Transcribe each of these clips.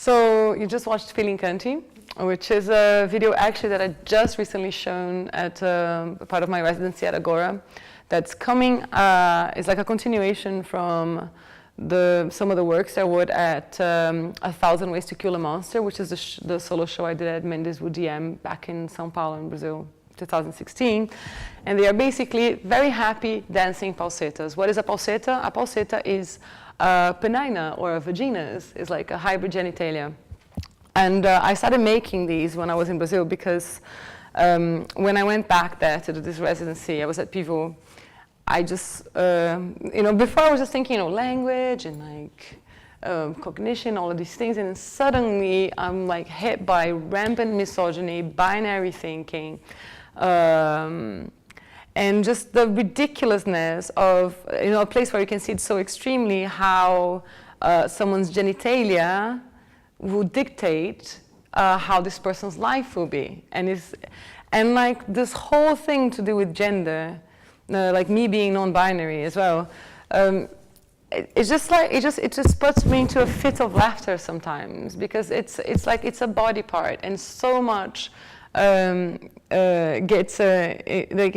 So you just watched Feeling Cunty, which is a video actually that I just recently shown at a part of my residency at Agora. That's coming, is like a continuation from some of the works I would at 1,000 Ways to Kill a Monster, which is the solo show I did at Mendes with DM back in São Paulo in Brazil, 2016. And they are basically very happy dancing falsetas. What is a falseta? A falseta is a penina or a vaginas, is like a hybrid genitalia. And I started making these when I was in Brazil because when I went back there to do this residency, I was at Pivot. I just, before I was just thinking, language and like cognition, all of these things, and then suddenly I'm like hit by rampant misogyny, binary thinking, and just the ridiculousness of, a place where you can see it so extremely how someone's genitalia will dictate how this person's life will be, and like this whole thing to do with gender. Like me being non-binary as well, it just puts me into a fit of laughter sometimes because it's like it's a body part and so much it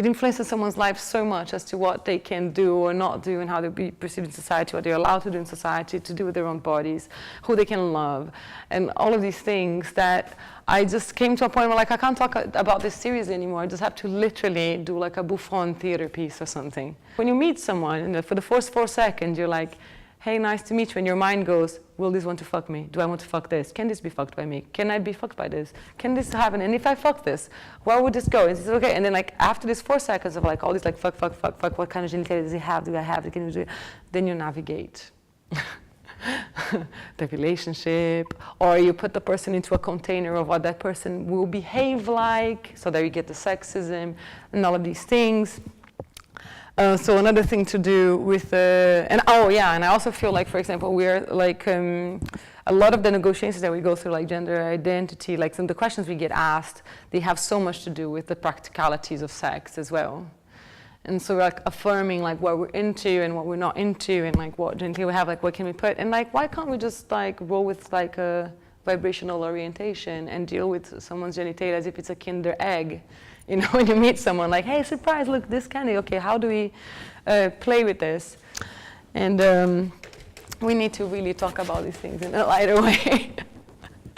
influences someone's life so much as to what they can do or not do and how they be perceived in society, what they're allowed to do in society, to do with their own bodies, who they can love, and all of these things that I just came to a point where like I can't talk about this seriously anymore. I just have to literally do like a Buffon theater piece or something. When you meet someone and for the first 4 seconds you're like, hey, nice to meet you, and your mind goes, will this want to fuck me? Do I want to fuck this? Can this be fucked by me? Can I be fucked by this? Can this happen? And if I fuck this, where would this go? Is this okay? And then like after this 4 seconds of like all these like fuck, what kind of genitalia does he have? Do I have? Can you do? Then you navigate the relationship, or you put the person into a container of what that person will behave like, so that you get the sexism and all of these things. So another thing to do with and I also feel like, for example, we're like a lot of the negotiations that we go through, like gender identity, like some of the questions we get asked, they have so much to do with the practicalities of sex as well. And so we're like affirming like what we're into and what we're not into, and like what genitalia we have, like what can we put, and like why can't we just like roll with like a vibrational orientation and deal with someone's genitalia as if it's a Kinder egg. When you meet someone, like, hey, surprise, look, this candy. Okay, how do we play with this? And we need to really talk about these things in a lighter way.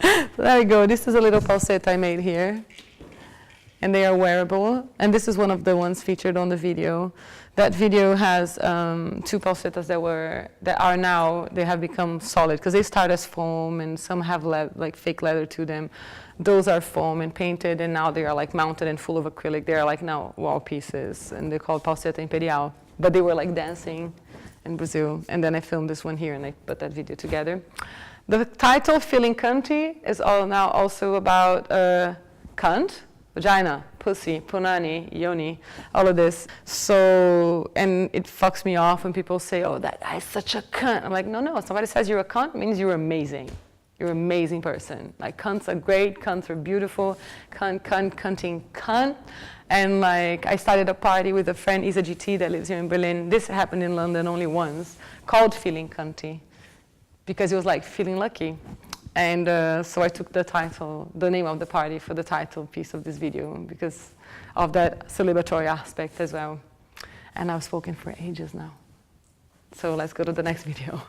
So there we go. This is a little falseta I made here. And they are wearable. And this is one of the ones featured on the video. That video has 2 falsetas that are now, they have become solid, because they start as foam and some have like fake leather to them. Those are foam and painted, and now they are like mounted and full of acrylic. They are like now wall pieces, and they're called falseta imperial. But they were like dancing in Brazil. And then I filmed this one here, and I put that video together. The title, Feeling Cunty, is now also about cunt, vagina, pussy, punani, yoni, all of this. So, and it fucks me off when people say, oh, that guy's such a cunt. I'm like, no, if somebody says you're a cunt, it means you're amazing. You're an amazing person. Like, cunts are great, cunts are beautiful, cunting cunt. And like, I started a party with a friend, Isa GT, that lives here in Berlin. This happened in London only once, called Feeling Cunty, because it was like feeling lucky. And so I took the name of the party for the title piece of this video because of that celebratory aspect as well. And I've spoken for ages now. So let's go to the next video.